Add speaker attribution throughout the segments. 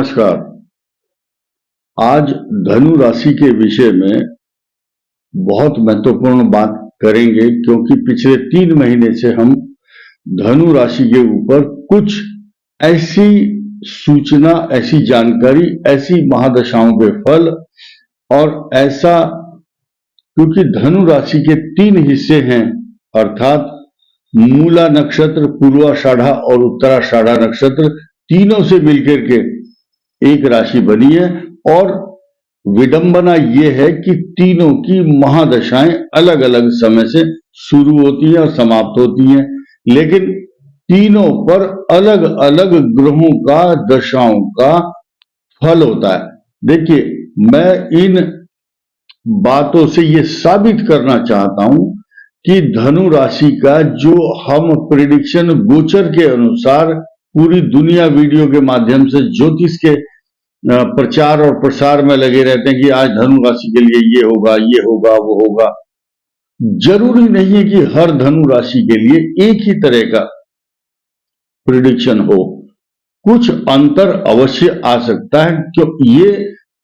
Speaker 1: नमस्कार। आज धनु राशि के विषय में बहुत महत्वपूर्ण बात करेंगे, क्योंकि पिछले 3 महीने से हम धनु राशि के ऊपर कुछ ऐसी सूचना, ऐसी जानकारी, ऐसी महादशाओं के फल और ऐसा, क्योंकि धनु राशि के 3 हिस्से हैं, अर्थात मूला नक्षत्र, पूर्वाषाढ़ा और उत्तराषाढ़ा नक्षत्र, तीनों से मिलकर के एक राशि बनी है। और विडंबना यह है कि तीनों की महादशाएं अलग अलग समय से शुरू होती हैं और समाप्त होती हैं, लेकिन तीनों पर अलग अलग ग्रहों का, दशाओं का फल होता है। देखिए, मैं इन बातों से यह साबित करना चाहता हूं कि धनु राशि का जो हम प्रेडिक्शन गोचर के अनुसार पूरी दुनिया वीडियो के माध्यम से ज्योतिष के प्रचार और प्रसार में लगे रहते हैं कि आज धनु राशि के लिए ये होगा, ये होगा, वो होगा। जरूरी नहीं है कि हर धनु राशि के लिए एक ही तरह का प्रेडिक्शन हो, कुछ अंतर अवश्य आ सकता है। क्यों? ये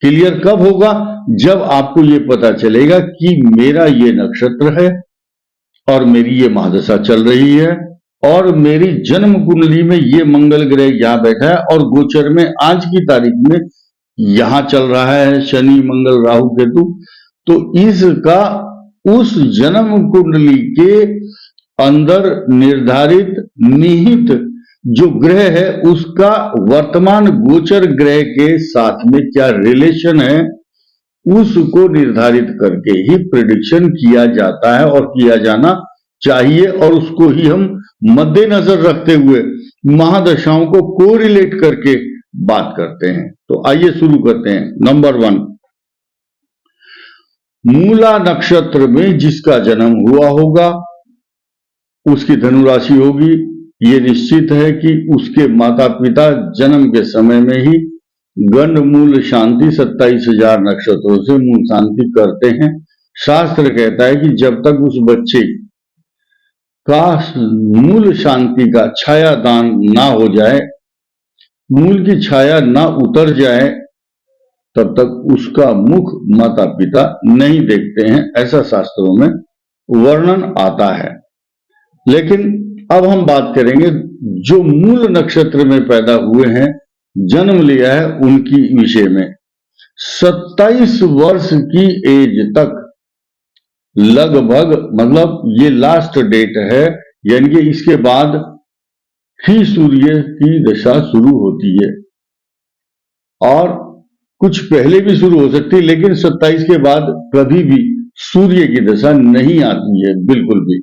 Speaker 1: क्लियर कब होगा? जब आपको ये पता चलेगा कि मेरा ये नक्षत्र है और मेरी ये महादशा चल रही है और मेरी जन्म कुंडली में ये मंगल ग्रह यहां बैठा है और गोचर में आज की तारीख में यहां चल रहा है शनि, मंगल, राहु, केतु। तो इसका उस जन्म कुंडली के अंदर निर्धारित निहित जो ग्रह है उसका वर्तमान गोचर ग्रह के साथ में क्या रिलेशन है, उसको निर्धारित करके ही प्रेडिक्शन किया जाता है और किया जाना चाहिए। और उसको ही हम मद्देनजर रखते हुए महादशाओं को कोरिलेट करके बात करते हैं। तो आइए शुरू करते हैं। नंबर 1, मूला नक्षत्र में जिसका जन्म हुआ होगा उसकी धनु राशि होगी। ये निश्चित है कि उसके माता पिता जन्म के समय में ही गंड मूल शांति 27,000 नक्षत्रों से मूल शांति करते हैं। शास्त्र कहता है कि जब तक उस बच्चे का मूल शांति का छाया दान ना हो जाए, मूल की छाया ना उतर जाए, तब तक उसका मुख माता पिता नहीं देखते हैं, ऐसा शास्त्रों में वर्णन आता है। लेकिन अब हम बात करेंगे जो मूल नक्षत्र में पैदा हुए हैं, जन्म लिया है, उनकी विषय में। 27 वर्ष की एज तक लगभग, मतलब ये लास्ट डेट है, यानी कि इसके बाद ही सूर्य की दशा शुरू होती है। और कुछ पहले भी शुरू हो सकती है, लेकिन 27 के बाद कभी भी सूर्य की दशा नहीं आती है, बिल्कुल भी।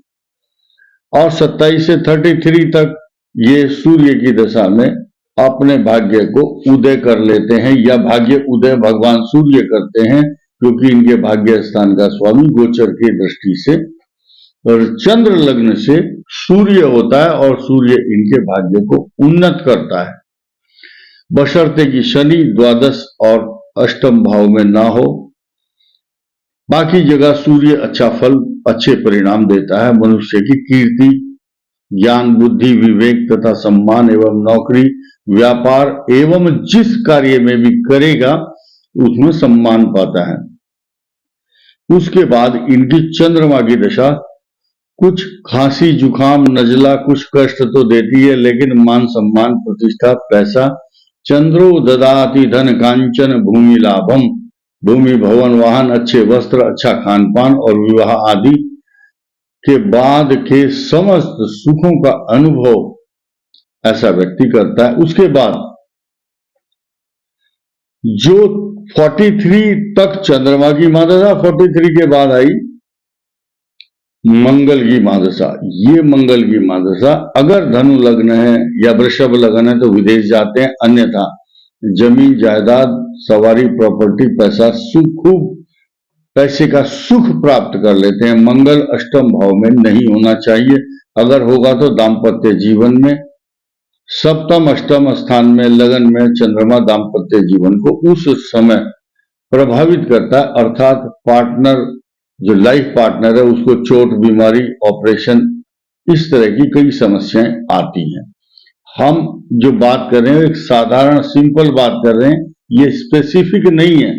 Speaker 1: और 27 से 33 तक ये सूर्य की दशा में अपने भाग्य को उदय कर लेते हैं, या भाग्य उदय भगवान सूर्य करते हैं, क्योंकि इनके भाग्य स्थान का स्वामी गोचर की दृष्टि से और चंद्र लग्न से सूर्य होता है और सूर्य इनके भाग्य को उन्नत करता है, बशर्ते कि शनि द्वादश और अष्टम भाव में ना हो। बाकी जगह सूर्य अच्छा फल, अच्छे परिणाम देता है। मनुष्य की कीर्ति, ज्ञान, बुद्धि, विवेक तथा सम्मान एवं नौकरी, व्यापार एवं जिस कार्य में भी करेगा उसमें सम्मान पाता है। उसके बाद इनकी चंद्रमा की दशा कुछ खांसी, जुखाम, नजला, कुछ कष्ट तो देती है, लेकिन मान सम्मान, प्रतिष्ठा, पैसा, चंद्रो ददाति धन कांचन भूमि लाभम, भूमि, भवन, वाहन, अच्छे वस्त्र, अच्छा खान पान और विवाह आदि के बाद के समस्त सुखों का अनुभव ऐसा व्यक्ति करता है। उसके बाद जो 43 तक चंद्रमा की महादशा, 43 के बाद आई मंगल की महादशा। ये मंगल की महादशा अगर धनु लग्न है या वृषभ लग्न है तो विदेश जाते हैं, अन्यथा जमीन जायदाद, सवारी, प्रॉपर्टी, पैसा, सुख, खूब पैसे का सुख प्राप्त कर लेते हैं। मंगल अष्टम भाव में नहीं होना चाहिए, अगर होगा तो दाम्पत्य जीवन में। सप्तम अष्टम स्थान में लगन में चंद्रमा दाम्पत्य जीवन को उस समय प्रभावित करता है, अर्थात पार्टनर, जो लाइफ पार्टनर है, उसको चोट, बीमारी, ऑपरेशन, इस तरह की कई समस्याएं आती हैं। हम जो बात कर रहे हैं एक साधारण सिंपल बात कर रहे हैं, ये स्पेसिफिक नहीं है।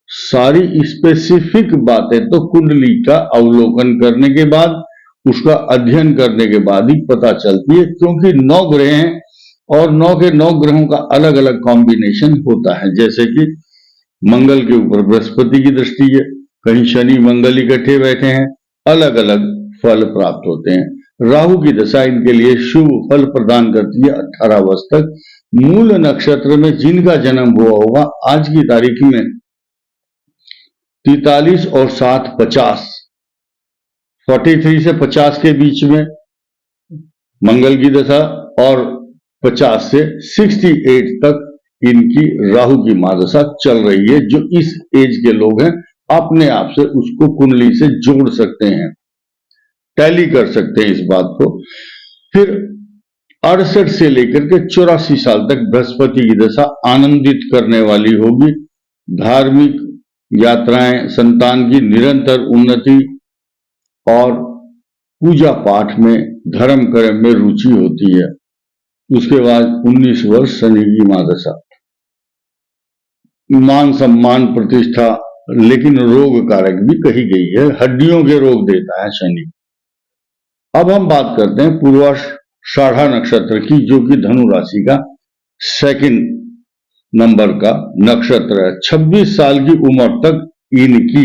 Speaker 1: सारी स्पेसिफिक बातें तो कुंडली का अवलोकन करने के बाद, उसका अध्ययन करने के बाद ही पता चलती है, क्योंकि 9 ग्रह हैं और 9 के 9 ग्रहों का अलग अलग कॉम्बिनेशन होता है। जैसे कि मंगल के ऊपर बृहस्पति की दृष्टि है, कहीं शनि मंगल इकट्ठे बैठे हैं, अलग अलग फल प्राप्त होते हैं। राहु की दशा इनके लिए शुभ फल प्रदान करती है 18 वर्ष तक। मूल नक्षत्र में जिनका जन्म हुआ होगा आज की तारीख में 43 और 7 50, 43 से 50 के बीच में मंगल की दशा और 50 से 68 तक इनकी राहु की महादशा चल रही है। जो इस एज के लोग हैं अपने आप से उसको कुंडली से जोड़ सकते हैं, टैली कर सकते हैं इस बात को। फिर 68 से लेकर के 84 साल तक बृहस्पति की दशा आनंदित करने वाली होगी। धार्मिक यात्राएं, संतान की निरंतर उन्नति और पूजा पाठ में, धर्म कर्म में रुचि होती है। उसके बाद 19 वर्ष शनि की महादशा, मान सम्मान प्रतिष्ठा, लेकिन रोग कारक भी कही गई है, हड्डियों के रोग देता है शनि। अब हम बात करते हैं पूर्वाषाढ़ा नक्षत्र की, जो कि धनु राशि का सेकंड नंबर का नक्षत्र है। 26 साल की उम्र तक इनकी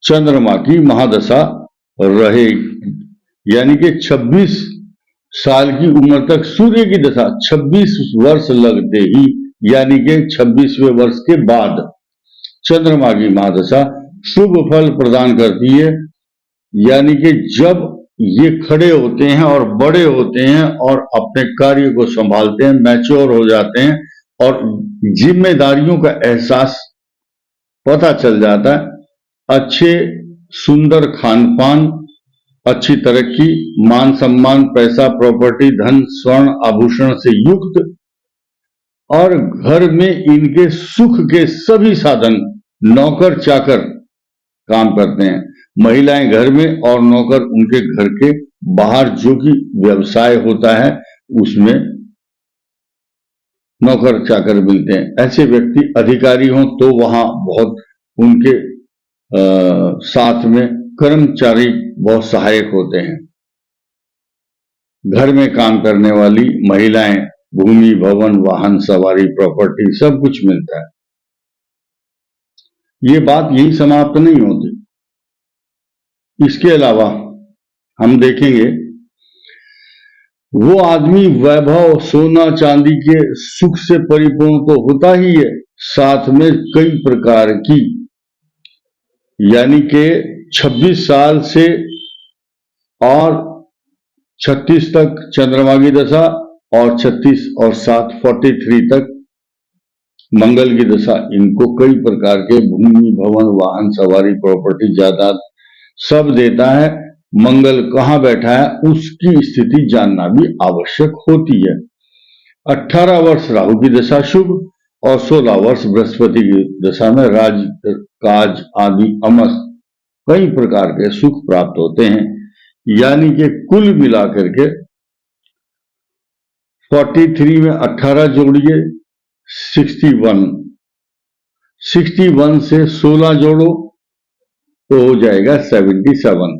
Speaker 1: चंद्रमा की महादशा रहेगी, यानी कि 26 साल की उम्र तक सूर्य की दशा 26 वर्ष लगते ही, यानी कि 26वें वर्ष के बाद चंद्रमा की महादशा शुभ फल प्रदान करती है। यानी कि जब ये खड़े होते हैं और बड़े होते हैं और अपने कार्य को संभालते हैं, मैच्योर हो जाते हैं और जिम्मेदारियों का एहसास पता चल जाता है, अच्छे सुंदर खान पान, अच्छी तरक्की, मान सम्मान, पैसा, प्रॉपर्टी, धन, स्वर्ण आभूषण से युक्त, और घर में इनके सुख के सभी साधन नौकर चाकर काम करते हैं। महिलाएं घर में और नौकर उनके घर के बाहर, जो कि व्यवसाय होता है उसमें नौकर चाकर मिलते हैं। ऐसे व्यक्ति अधिकारी हों तो वहां बहुत उनके साथ में कर्मचारी बहुत सहायक होते हैं। घर में काम करने वाली महिलाएं, भूमि, भवन, वाहन, सवारी, प्रॉपर्टी सब कुछ मिलता है। ये बात यही समाप्त नहीं होती। इसके अलावा हम देखेंगे वो आदमी वैभव, सोना चांदी के सुख से परिपूर्ण तो होता ही है, साथ में कई प्रकार की, यानी कि 26 साल से और 36 तक चंद्रमा की दशा और 36 और 7 43 तक मंगल की दशा, इनको कई प्रकार के भूमि, भवन, वाहन, सवारी, प्रॉपर्टी, जायदाद सब देता है। मंगल कहां बैठा है उसकी स्थिति जानना भी आवश्यक होती है। 18 वर्ष राहु की दशा शुभ और 16 वर्ष बृहस्पति की दशा में राज काज आदि अमस कई प्रकार के सुख प्राप्त होते हैं। यानी कि कुल मिलाकर के 43 में 18 जोड़िए 61, 61 से 16 जोड़ो तो हो जाएगा 77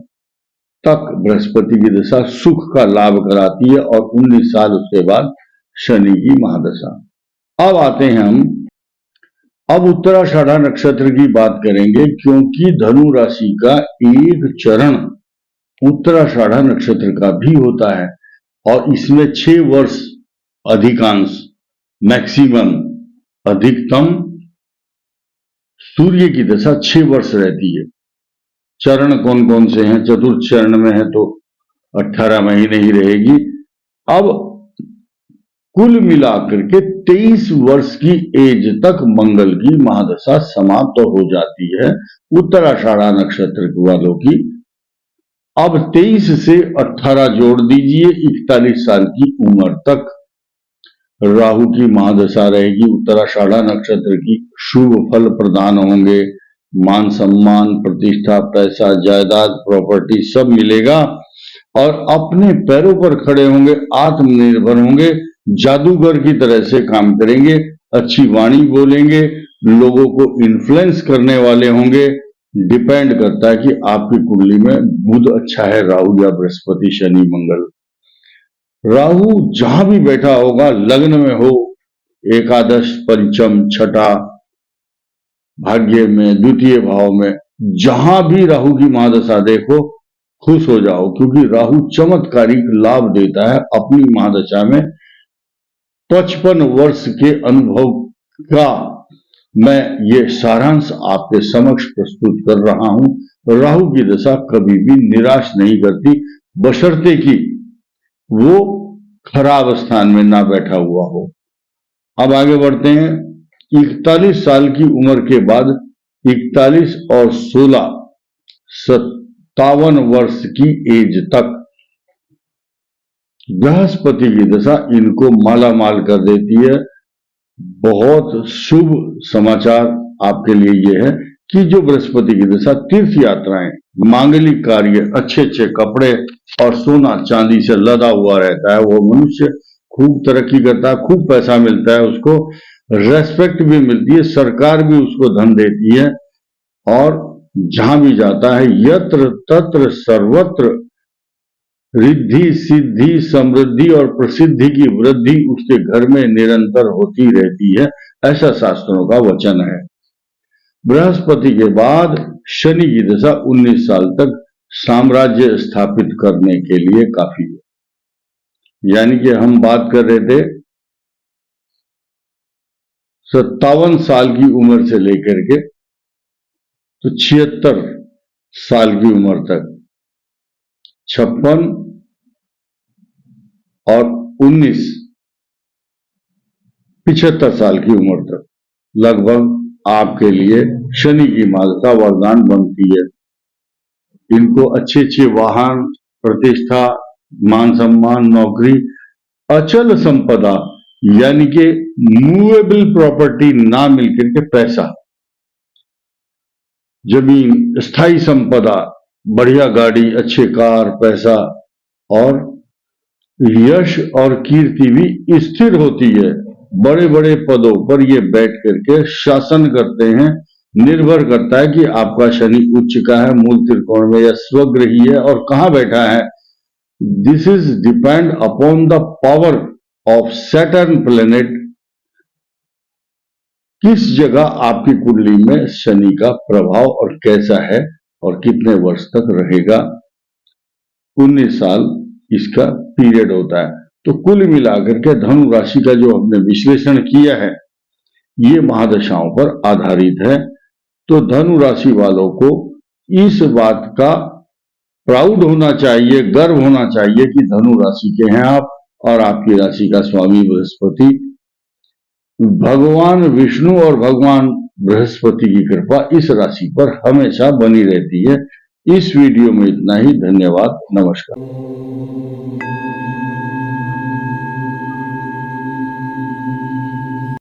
Speaker 1: तक बृहस्पति की दशा सुख का लाभ कराती है और 19 साल उसके बाद शनि की महादशा। अब आते हैं हम, अब उत्तराषाढ़ा नक्षत्र की बात करेंगे, क्योंकि धनु राशि का एक चरण उत्तराषाढ़ा नक्षत्र का भी होता है और इसमें 6 वर्ष अधिकांश, मैक्सिमम, अधिकतम सूर्य की दशा 6 वर्ष रहती है। चरण कौन कौन से हैं? चतुर्थ चरण में है तो 18 महीने ही रहेगी। अब कुल मिलाकर के 23 वर्ष की एज तक मंगल की महादशा समाप्त हो जाती है उत्तराषाढ़ा नक्षत्र वालों की। अब 23 से 18 जोड़ दीजिए, 41 साल की उम्र तक राहु की महादशा रहेगी। उत्तराषाढ़ा नक्षत्र की शुभ फल प्रदान होंगे, मान सम्मान, प्रतिष्ठा, पैसा, जायदाद, प्रॉपर्टी सब मिलेगा और अपने पैरों पर खड़े होंगे, आत्मनिर्भर होंगे, जादूगर की तरह से काम करेंगे, अच्छी वाणी बोलेंगे, लोगों को इन्फ्लुएंस करने वाले होंगे। डिपेंड करता है कि आपकी कुंडली में बुध अच्छा है, राहु या बृहस्पति, शनि, मंगल। राहु जहां भी बैठा होगा, लग्न में हो, एकादश, पंचम, छठा भाग्य में, द्वितीय भाव में, जहां भी राहु की महादशा देखो, खुश हो जाओ, क्योंकि राहु चमत्कारिक लाभ देता है। अपनी महादशा में 55 वर्ष के अनुभव का मैं ये सारांश आपके समक्ष प्रस्तुत कर रहा हूं। राहु की दशा कभी भी निराश नहीं करती, बशर्ते कि वो खराब स्थान में ना बैठा हुआ हो। अब आगे बढ़ते हैं। 41 साल की उम्र के बाद 41 और 16 57 वर्ष की एज तक बृहस्पति की दशा इनको माला माल कर देती है। बहुत शुभ समाचार आपके लिए यह है कि जो बृहस्पति की दशा, तीर्थ यात्राएं, मांगलिक कार्य, अच्छे अच्छे कपड़े और सोना चांदी से लदा हुआ रहता है, वो मनुष्य खूब तरक्की करता है, खूब पैसा मिलता है, उसको रेस्पेक्ट भी मिलती है, सरकार भी उसको धन देती है, और जहां भी जाता है यत्र तत्र सर्वत्र रिद्धि, सिद्धि, समृद्धि और प्रसिद्धि की वृद्धि उसके घर में निरंतर होती रहती है, ऐसा शास्त्रों का वचन है। बृहस्पति के बाद शनि की दशा 19 साल तक साम्राज्य स्थापित करने के लिए काफी है। यानी कि हम बात कर रहे थे 57 साल की उम्र से लेकर के तो 76 साल की उम्र तक, 56 और 19, 75 साल की उम्र तक लगभग आपके लिए शनि की महादशा वरदान बनती है। इनको अच्छे अच्छे वाहन, प्रतिष्ठा, मान सम्मान, नौकरी, अचल संपदा यानी कि मूवेबल प्रॉपर्टी ना मिलकर के पैसा, जमीन, स्थायी संपदा, बढ़िया गाड़ी, अच्छे कार, पैसा और यश और कीर्ति भी स्थिर होती है। बड़े बड़े पदों पर ये बैठ करके शासन करते हैं। निर्भर करता है कि आपका शनि उच्च का है, मूल त्रिकोण में या स्वग्रही है और कहां बैठा है। This is depend upon the power of Saturn planet. किस जगह आपकी कुंडली में शनि का प्रभाव और कैसा है और कितने वर्ष तक रहेगा। 19 साल इसका पीरियड होता है। तो कुल मिलाकर के धनु राशि का जो हमने विश्लेषण किया है, ये महादशाओं पर आधारित है। तो धनु राशि वालों को इस बात का प्राउड होना चाहिए, गर्व होना चाहिए कि धनु राशि के हैं आप, और आपकी राशि का स्वामी बृहस्पति, भगवान विष्णु और भगवान बृहस्पति की कृपा इस राशि पर हमेशा बनी रहती है। इस वीडियो में इतना ही। धन्यवाद, नमस्कार।